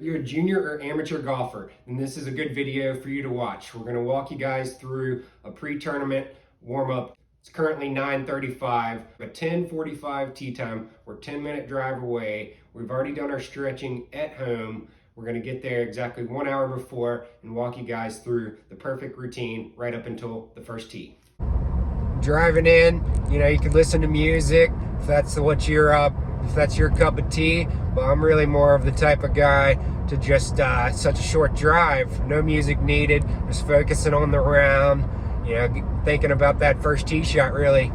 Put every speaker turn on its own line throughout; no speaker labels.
You're a junior or amateur golfer, and this is a good video for you to watch. We're going to walk you guys through a pre-tournament warm-up. It's currently 9:35, a 10:45 tee time. We're 10-minute drive away. We've already done our stretching at home. We're going to get there exactly 1 hour before and walk you guys through the perfect routine right up until the first tee. Driving in, you can listen to music if that's what you're if that's your cup of tea. But I'm really more of the type of guy to just such a short drive, no music needed, just focusing on the round, thinking about that first tee shot really.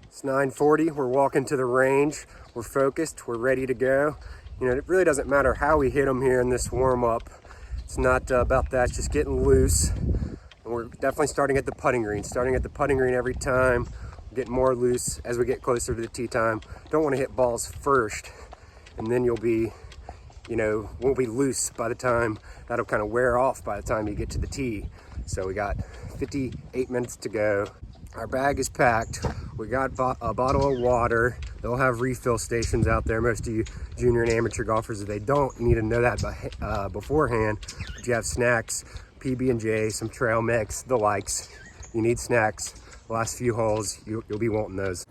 It's 9:40, we're walking to the range, we're focused, we're ready to go. It really doesn't matter how we hit them here in this warm-up. It's not about that, it's just getting loose. And we're definitely starting at the putting green. Starting at the putting green every time. Get more loose as we get closer to the tee time. Don't want to hit balls first, and then you'll be, won't be loose by the time, that'll kind of wear off by the time you get to the tee. So we got 58 minutes to go. Our bag is packed. We got a bottle of water. They'll have refill stations out there. Most of you junior and amateur golfers, they don't need to know that beforehand. But you have snacks, PB&J, some trail mix, the likes. You need snacks. The last few holes, you'll be wanting those.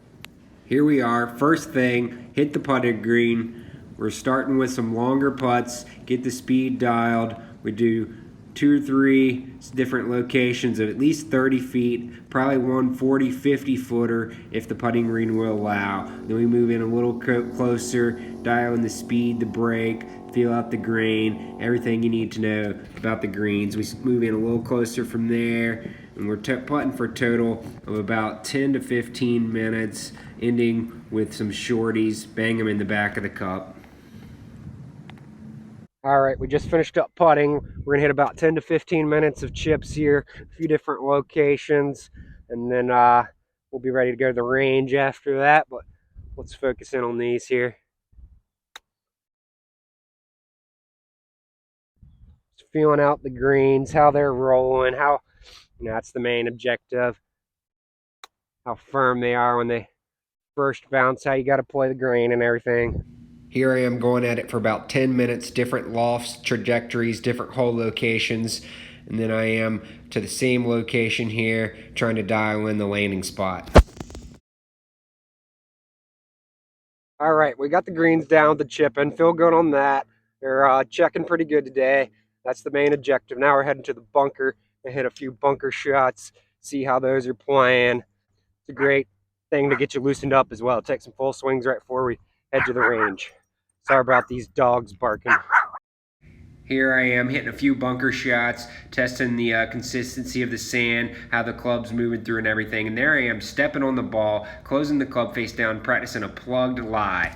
Here we are, first thing, hit the putting green. We're starting with some longer putts, get the speed dialed. We do 2 or 3 different locations of at least 30 feet, probably one 40, 50 footer if the putting green will allow. Then we move in a little closer, dial in the speed, the break, feel out the green, everything you need to know about the greens. We move in a little closer from there, and we're putting for a total of about 10 to 15 minutes, ending with some shorties, bang them in the back of the cup. All right, we just finished up putting. We're gonna hit about 10 to 15 minutes of chips here, a few different locations, and then we'll be ready to go to the range after that, but let's focus in on these here. Just feeling out the greens, how they're rolling, how, that's the main objective, how firm they are when they first bounce, how you gotta play the green and everything. Here I am going at it for about 10 minutes, different lofts, trajectories, different hole locations, and then I am to the same location here, trying to dial in the landing spot. All right, we got the greens down with the chipping. Feel good on that. They're checking pretty good today. That's the main objective. Now we're heading to the bunker and hit a few bunker shots, see how those are playing. It's a great thing to get you loosened up as well. Take some full swings right before we head to the range. Sorry about these dogs barking. Here I am hitting a few bunker shots, testing the consistency of the sand, how the club's moving through and everything. And there I am stepping on the ball, closing the club face down, practicing a plugged lie.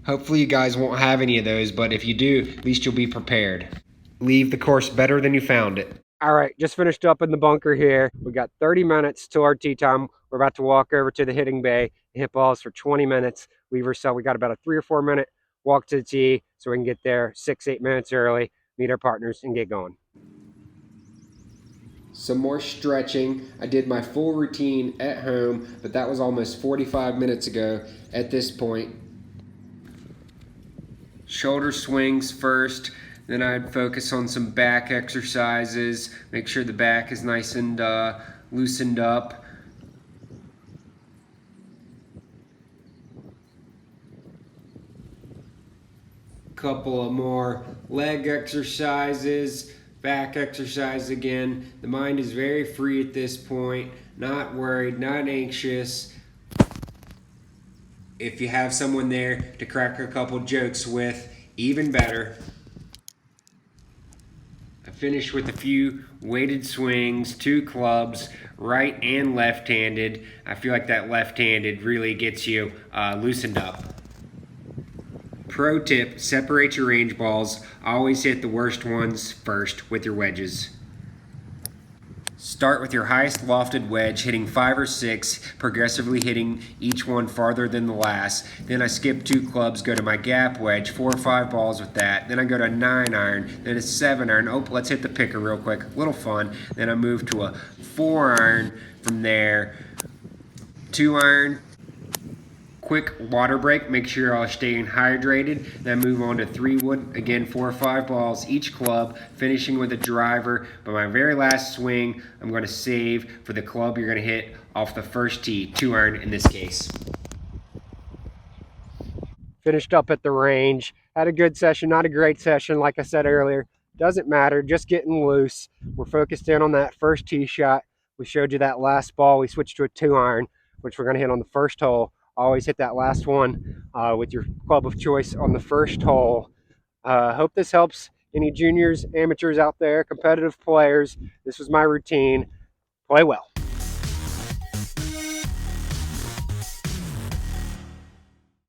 Hopefully you guys won't have any of those, but if you do, at least you'll be prepared. Leave the course better than you found it. All right, just finished up in the bunker here. We got 30 minutes till our tee time. We're about to walk over to the hitting bay and hit balls for 20 minutes. Leave ourselves, we got about a 3 or 4 minute walk to the tee so we can get there 6-8 minutes early, meet our partners, and get going. Some more stretching. I did my full routine at home, but that was almost 45 minutes ago at this point. Shoulder swings first. Then I'd focus on some back exercises, make sure the back is nice and loosened up. Couple of more leg exercises, back exercise again. The mind is very free at this point, not worried, not anxious. If you have someone there to crack a couple jokes with, even better. I finished with a few weighted swings, 2 clubs, right and left-handed. I feel like that left-handed really gets you loosened up. Pro tip, separate your range balls. Always hit the worst ones first with your wedges. Start with your highest lofted wedge, hitting 5 or 6, progressively hitting each one farther than the last. Then I skip 2 clubs, go to my gap wedge, 4 or 5 balls with that. Then I go to a 9 iron, then a 7 iron. Oh, let's hit the picker real quick, little fun. Then I move to a 4 iron from there, 2 iron, quick water break. Make sure you're all staying hydrated. Then move on to 3 wood. Again, 4 or 5 balls each club, finishing with a driver. But my very last swing, I'm going to save for the club you're going to hit off the first tee, 2-iron in this case. Finished up at the range. Had a good session, not a great session, like I said earlier. Doesn't matter, just getting loose. We're focused in on that first tee shot. We showed you that last ball. We switched to a 2-iron, which we're going to hit on the first hole. Always hit that last one with your club of choice on the first hole. Hope this helps any juniors, amateurs out there, competitive players. This was my routine. Play well.